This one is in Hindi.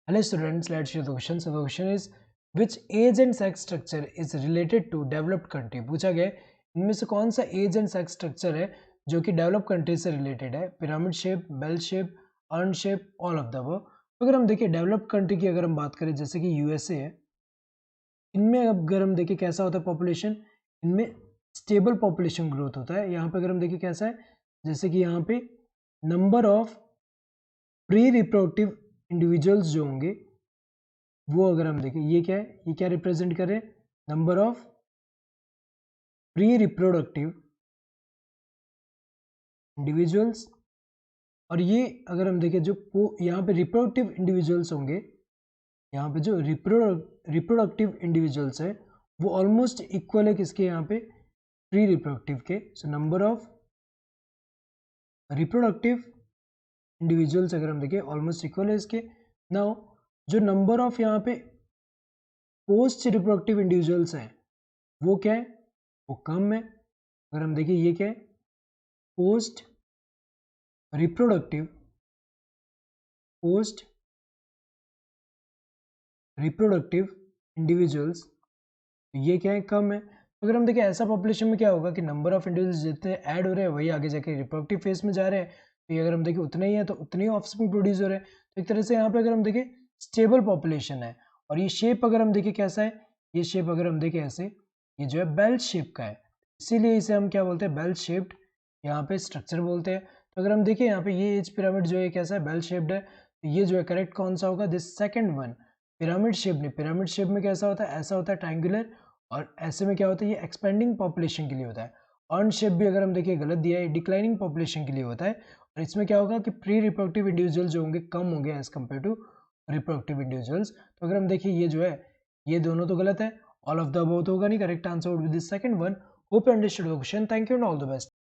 Hello students, let's see the question. So the question is, which age and sex structure is related to developed country? पूछा गया है, इनमें से कौन सा एज एंड सेक्स स्ट्रक्चर है जो कि डेवलप कंट्री से रिलेटेड है? Pyramid shape, bell shape, urn shape, all of the above. तो अगर हम देखें डेवलप्ड कंट्री की अगर हम बात करें जैसे कि यूएसए है, इनमें अब अगर हम देखें कैसा होता है पॉपुलेशन, इनमें स्टेबल पॉपुलेशन ग्रोथ होता है। यहाँ पे अगर हम देखें कैसा है, जैसे कि यहाँ पे number of pre reproductive individuals जो होंगे वो अगर हम देखें, ये क्या है, ये क्या रिप्रेजेंट करे, number of pre reproductive individuals. और ये अगर हम देखें जो यहाँ पे रिप्रोडक्टिव इंडिविजुअल्स होंगे, यहाँ पे जो रिप्रोडक्टिव इंडिविजुअल्स है वो ऑलमोस्ट इक्वल है किसके, यहाँ पे प्री रिप्रोडक्टिव के। So number of reproductive individuals अगर हम देखें ऑलमोस्ट इक्वल है इसके। नाउ जो नंबर ऑफ यहाँ पे पोस्ट रिप्रोडक्टिव इंडिविजुअल्स हैं वो क्या है, वो कम है। अगर हम देखें ये क्या है, पोस्ट रिप्रोडक्टिव इंडिविजुअल्स, ये क्या है, कम है। अगर हम देखें ऐसा पॉपुलेशन में क्या होगा कि नंबर ऑफ इंडिविजुअल्स जितने ऐड हो रहे हैं वही आगे जाके रिप्रोडक्टिव फेज में जा रहे हैं। तो ये अगर हम देखें उतने ही है तो उतने ही ऑफस्प्रिंग प्रोड्यूस हो रहे हैं। तो एक तरह से यहाँ पे अगर हम देखें स्टेबल पॉपुलेशन है। और ये शेप अगर हम देखें कैसा है, ये शेप अगर हम देखें ऐसे, ये जो है बेल शेप का है, इसीलिए इसे हम क्या बोलते हैं, बेल शेप्ड यहाँ पे स्ट्रक्चर बोलते हैं। तो अगर हम देखें यहाँ पे ये एज पिरामिड जो है कैसा है, बेल शेप्ड है। तो ये जो है करेक्ट कौन सा होगा, this second one. Pyramid shape नहीं, पिरामिड शेप में कैसा होता है, ऐसा होता है ट्रायंगुलर, और ऐसे में क्या होता है, ये एक्सपेंडिंग पॉपुलेशन के लिए होता है। अर्न शेप भी अगर हम देखिए गलत दिया है, डिक्लाइनिंग पॉपुलेशन के लिए होता है। और इसमें क्या होगा कि प्री रिप्रोडक्टिव इंडिविजुअल्स जो होंगे कम होंगे as compare to reproductive individuals. तो अगर हम देखिए ये जो है, ये दोनों तो गलत है, ऑल ऑफ द अबव तो होगा नहीं, correct answer would be this second one. Hope you understood the question, thank you and all the best.